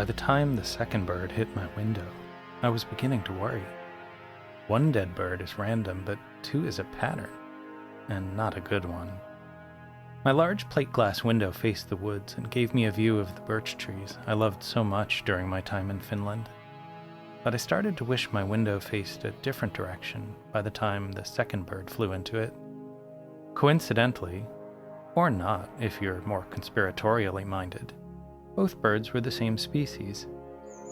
by the time the second bird hit my window, I was beginning to worry. One dead bird is random, but two is a pattern, and not a good one. My large plate glass window faced the woods and gave me a view of the birch trees I loved so much during my time in Finland. But I started to wish my window faced a different direction by the time the second bird flew into it. Coincidentally, or not if you're more conspiratorially minded, both birds were the same species,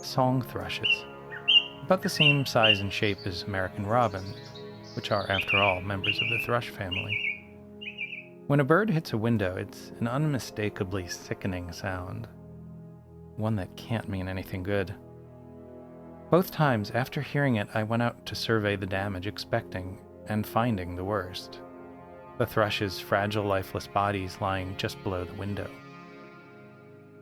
song thrushes, about the same size and shape as American robins, which are, after all, members of the thrush family. When a bird hits a window, it's an unmistakably sickening sound, one that can't mean anything good. Both times, after hearing it, I went out to survey the damage, expecting and finding the worst. The thrush's fragile, lifeless bodies lying just below the window.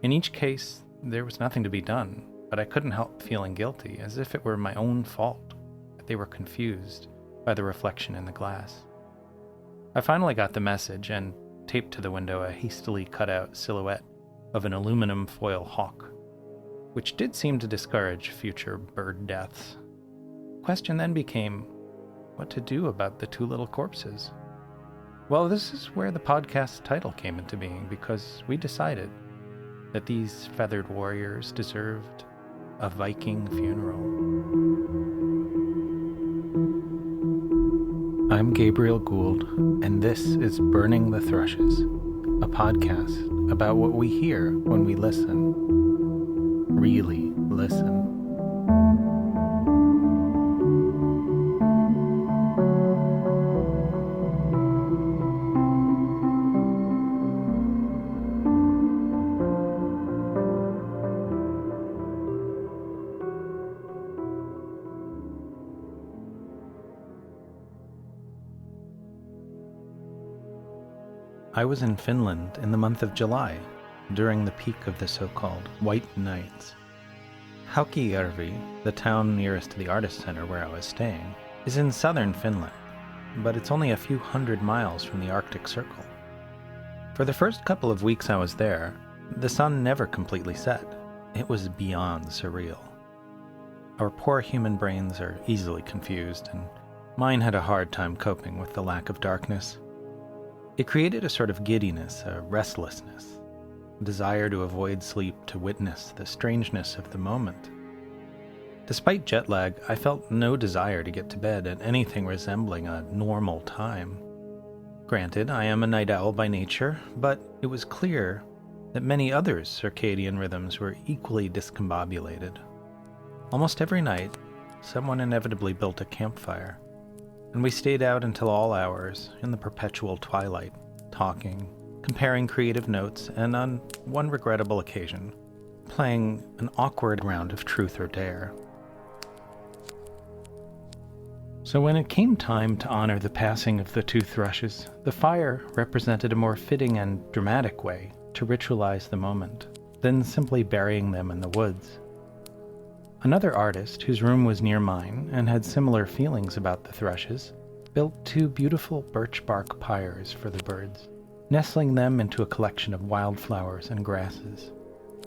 In each case, there was nothing to be done, but I couldn't help feeling guilty, as if it were my own fault that they were confused by the reflection in the glass. I finally got the message and taped to the window a hastily cut-out silhouette of an aluminum foil hawk, which did seem to discourage future bird deaths. The question then became what to do about the two little corpses. Well, this is where the podcast title came into being, because we decided that these feathered warriors deserved a Viking funeral. I'm Gabriel Gould, and this is Burning the Thrushes, a podcast about what we hear when we listen. Really listen. I was in Finland in the month of July, during the peak of the so-called White Nights. Haukijärvi, the town nearest to the Artist Center where I was staying, is in southern Finland, but it's only a few hundred miles from the Arctic Circle. For the first couple of weeks I was there, the sun never completely set. It was beyond surreal. Our poor human brains are easily confused, and mine had a hard time coping with the lack of darkness. It created a sort of giddiness, a restlessness, a desire to avoid sleep, to witness the strangeness of the moment. Despite jet lag, I felt no desire to get to bed at anything resembling a normal time. Granted, I am a night owl by nature, but it was clear that many others' circadian rhythms were equally discombobulated. Almost every night, someone inevitably built a campfire, and we stayed out until all hours in the perpetual twilight, talking, comparing creative notes, and on one regrettable occasion, playing an awkward round of truth or dare. So when it came time to honor the passing of the two thrushes, the fire represented a more fitting and dramatic way to ritualize the moment than simply burying them in the woods. Another artist, whose room was near mine and had similar feelings about the thrushes, built two beautiful birch bark pyres for the birds, nestling them into a collection of wildflowers and grasses.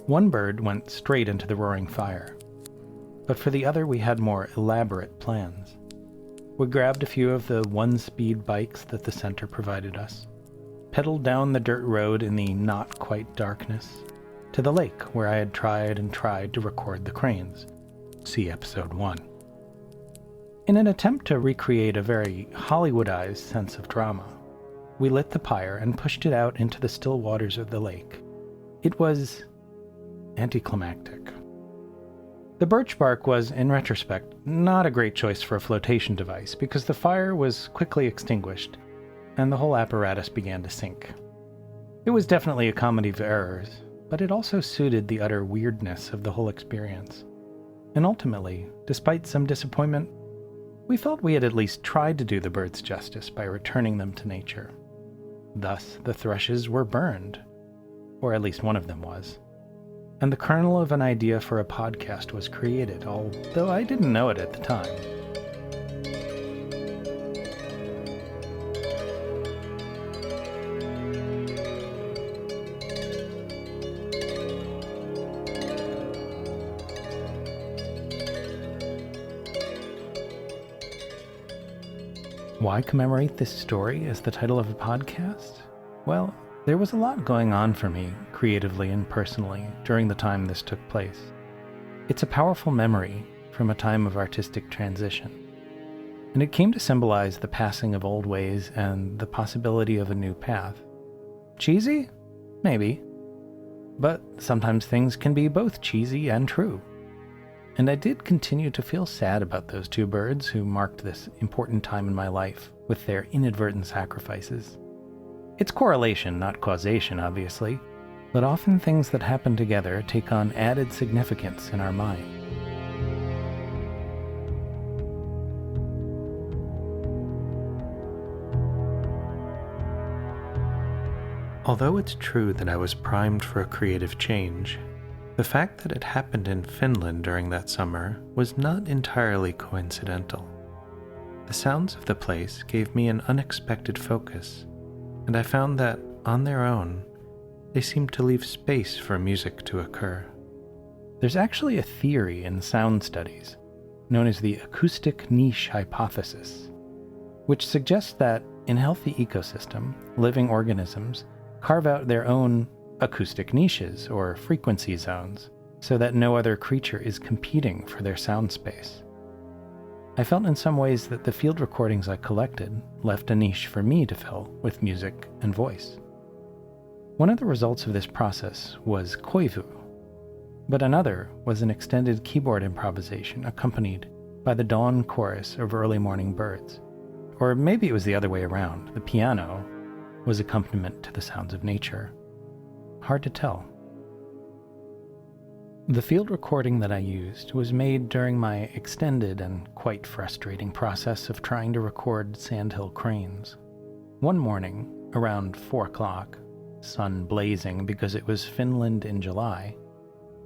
One bird went straight into the roaring fire, but for the other we had more elaborate plans. We grabbed a few of the one-speed bikes that the center provided us, pedaled down the dirt road in the not-quite darkness, to the lake where I had tried to record the cranes. See episode 1. In an attempt to recreate a very Hollywoodized sense of drama, we lit the pyre and pushed it out into the still waters of the lake. It was anticlimactic. The birch bark was, in retrospect, not a great choice for a flotation device because the fire was quickly extinguished and the whole apparatus began to sink. It was definitely a comedy of errors, but it also suited the utter weirdness of the whole experience. And ultimately, despite some disappointment, we felt we had at least tried to do the birds justice by returning them to nature. Thus, the thrushes were burned, or at least one of them was. And the kernel of an idea for a podcast was created, although I didn't know it at the time. Why commemorate this story as the title of a podcast? Well, there was a lot going on for me, creatively and personally, during the time this took place. It's a powerful memory from a time of artistic transition, and it came to symbolize the passing of old ways and the possibility of a new path. Cheesy? Maybe. But sometimes things can be both cheesy and true. And I did continue to feel sad about those two birds who marked this important time in my life with their inadvertent sacrifices. It's correlation, not causation, obviously, but often things that happen together take on added significance in our mind. Although it's true that I was primed for a creative change, the fact that it happened in Finland during that summer was not entirely coincidental. The sounds of the place gave me an unexpected focus, and I found that, on their own, they seemed to leave space for music to occur. There's actually a theory in sound studies, known as the acoustic niche hypothesis, which suggests that, in a healthy ecosystem, living organisms carve out their own acoustic niches or frequency zones so that no other creature is competing for their sound space. I felt in some ways that the field recordings I collected left a niche for me to fill with music and voice. One of the results of this process was koivu, but another was an extended keyboard improvisation accompanied by the dawn chorus of early morning birds. Or maybe it was the other way around. The piano was accompaniment to the sounds of nature. Hard to tell. The field recording that I used was made during my extended and quite frustrating process of trying to record sandhill cranes. One morning, around 4 o'clock, sun blazing because it was Finland in July,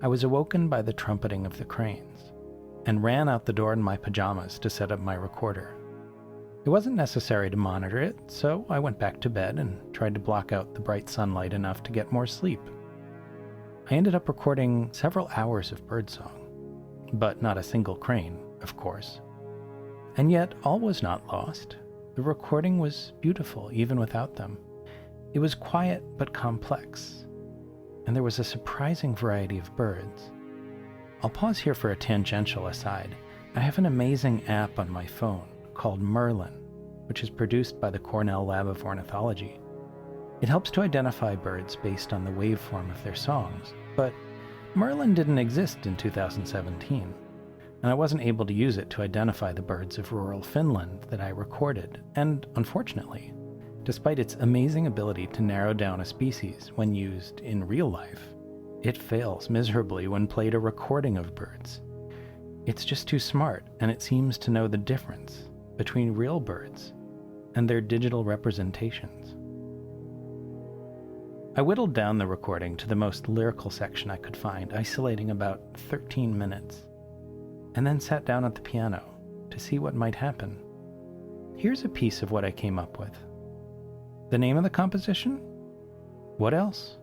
I was awoken by the trumpeting of the cranes, and ran out the door in my pajamas to set up my recorder. It wasn't necessary to monitor it, so I went back to bed and tried to block out the bright sunlight enough to get more sleep. I ended up recording several hours of birdsong, but not a single crane, of course. And yet, all was not lost. The recording was beautiful even without them. It was quiet but complex, and there was a surprising variety of birds. I'll pause here for a tangential aside. I have an amazing app on my phone called Merlin, which is produced by the Cornell Lab of Ornithology. It helps to identify birds based on the waveform of their songs, but Merlin didn't exist in 2017, and I wasn't able to use it to identify the birds of rural Finland that I recorded, and unfortunately, despite its amazing ability to narrow down a species when used in real life, it fails miserably when played a recording of birds. It's just too smart, and it seems to know the difference between real birds and their digital representations. I whittled down the recording to the most lyrical section I could find, isolating about 13 minutes, and then sat down at the piano to see what might happen. Here's a piece of what I came up with. The name of the composition? What else?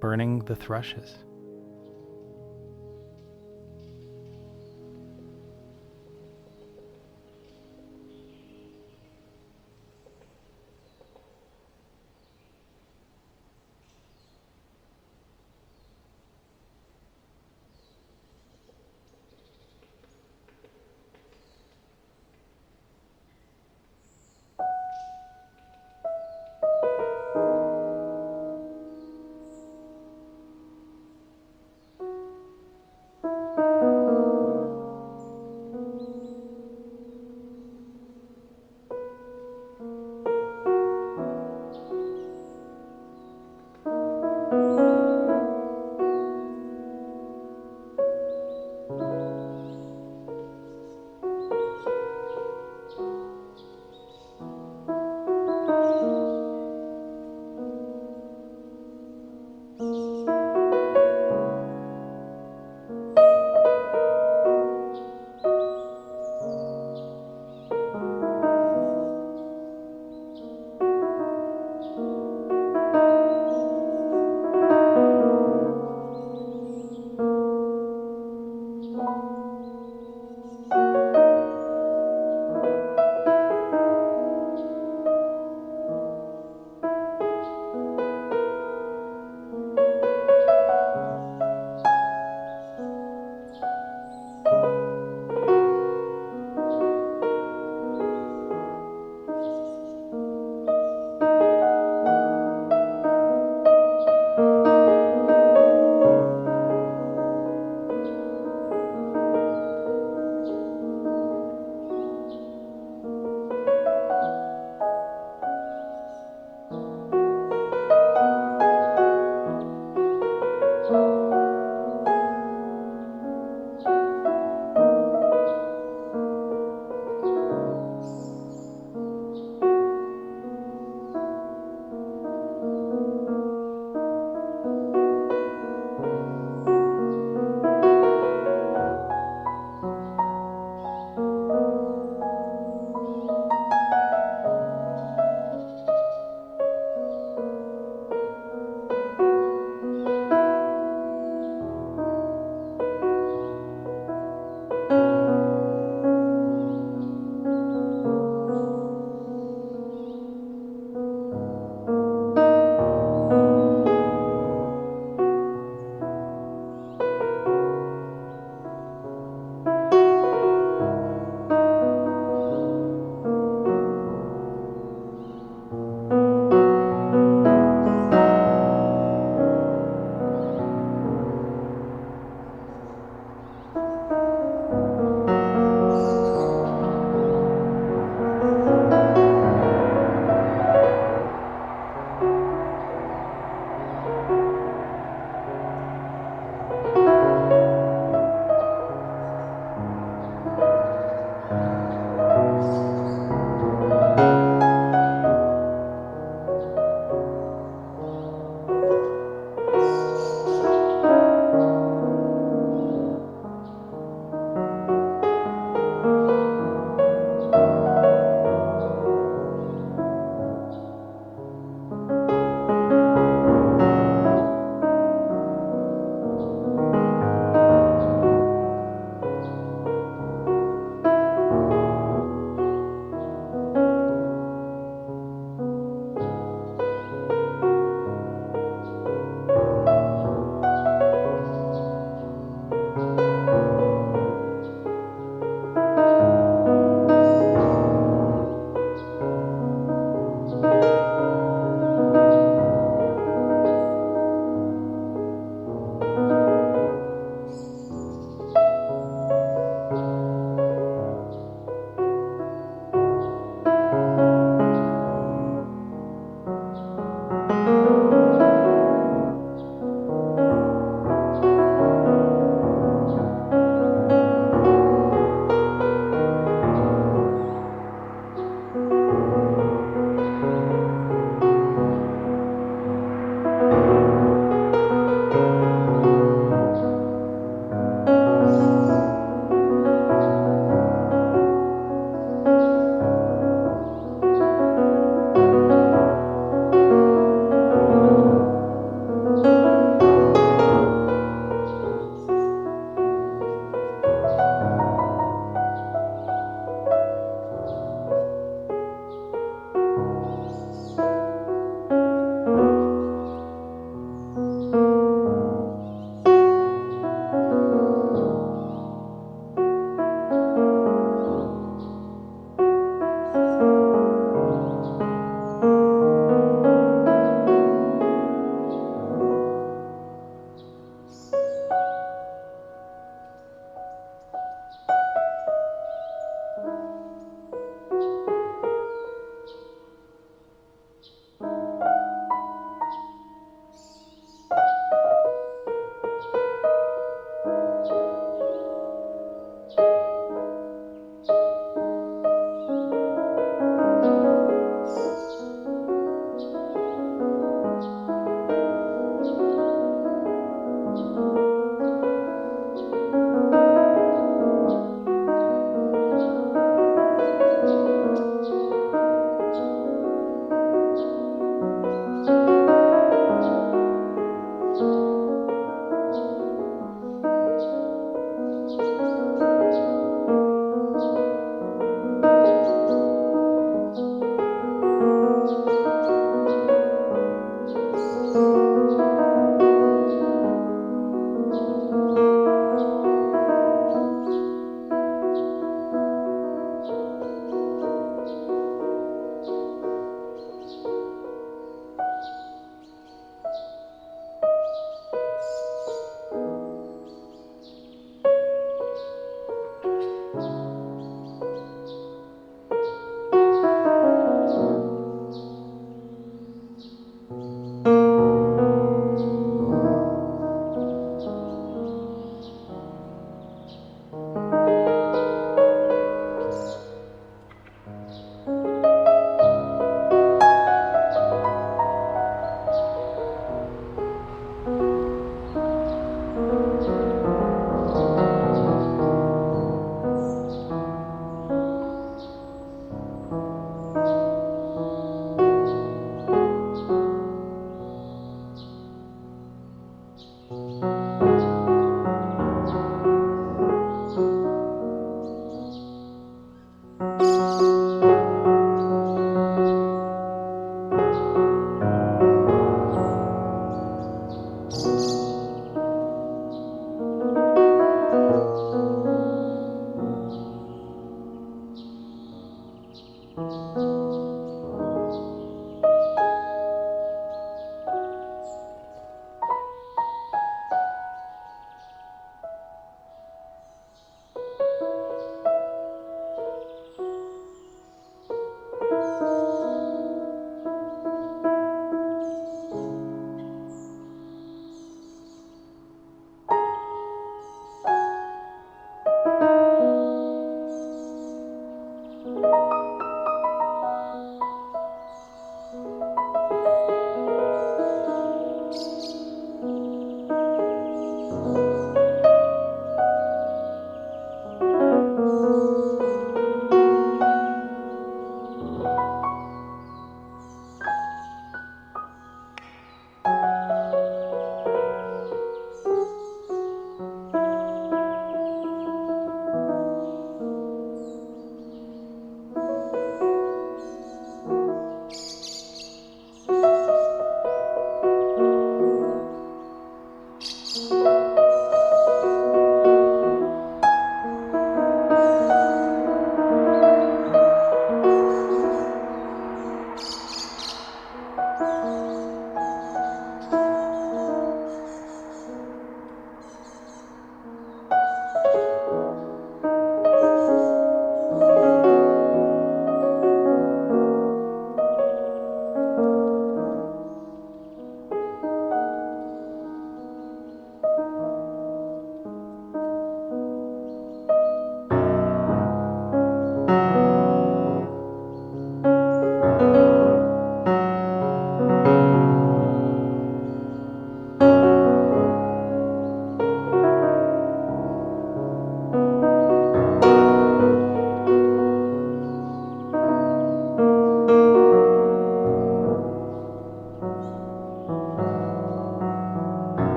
Burning the Thrushes.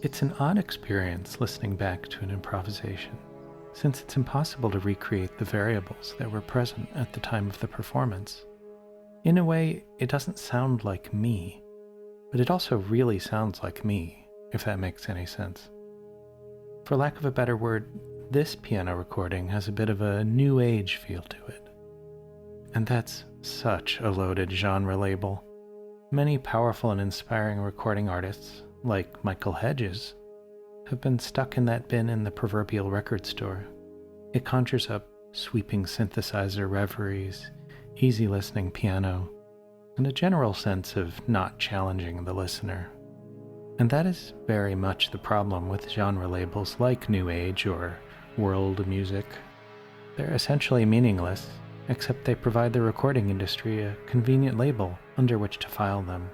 It's an odd experience listening back to an improvisation, since it's impossible to recreate the variables that were present at the time of the performance. In a way, it doesn't sound like me, but it also really sounds like me, if that makes any sense. For lack of a better word, this piano recording has a bit of a new age feel to it. And that's such a loaded genre label. Many powerful and inspiring recording artists, like Michael Hedges, have been stuck in that bin in the proverbial record store. It conjures up sweeping synthesizer reveries, easy listening piano, and a general sense of not challenging the listener. And that is very much the problem with genre labels like New Age or world music. They're essentially meaningless, except they provide the recording industry a convenient label under which to file them.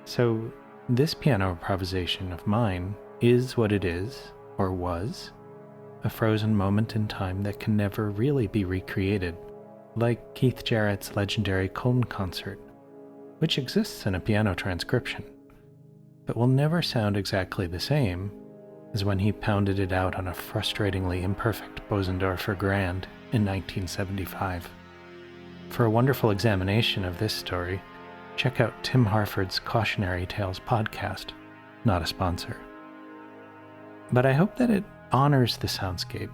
So this piano improvisation of mine is what it is, or was, a frozen moment in time that can never really be recreated, like Keith Jarrett's legendary Cologne concert, which exists in a piano transcription, but will never sound exactly the same as when he pounded it out on a frustratingly imperfect Bosendorfer Grand in 1975. For a wonderful examination of this story, check out Tim Harford's Cautionary Tales podcast, not a sponsor. But I hope that it honors the soundscape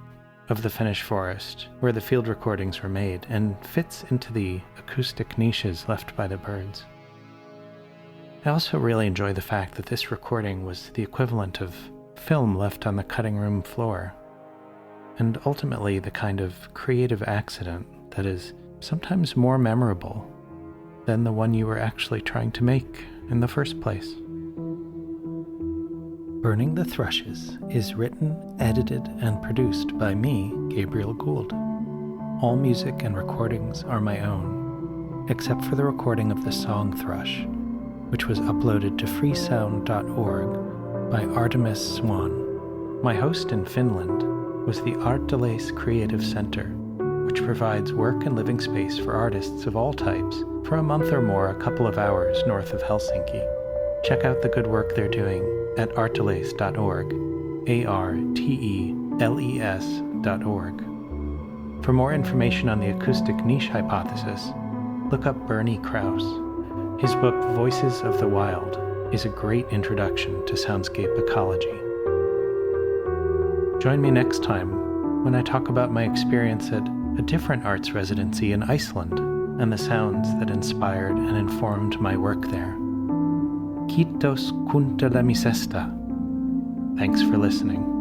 of the Finnish forest where the field recordings were made and fits into the acoustic niches left by the birds. I also really enjoy the fact that this recording was the equivalent of film left on the cutting room floor, and ultimately the kind of creative accident that is sometimes more memorable than the one you were actually trying to make in the first place. Burning the Thrushes is written, edited, and produced by me, Gabriel Gould. All music and recordings are my own, except for the recording of the song Thrush, which was uploaded to freesound.org by Artemis Swan. My host in Finland was the Artelace Creative Center, which provides work and living space for artists of all types for a month or more, a couple of hours north of Helsinki. Check out the good work they're doing at artelace.org, arteleS.org. For more information on the acoustic niche hypothesis, look up Bernie Krause. His book, Voices of the Wild, is a great introduction to soundscape ecology. Join me next time when I talk about my experience at a different arts residency in Iceland and the sounds that inspired and informed my work there. Kiitos kuuntelemisesta. Thanks for listening.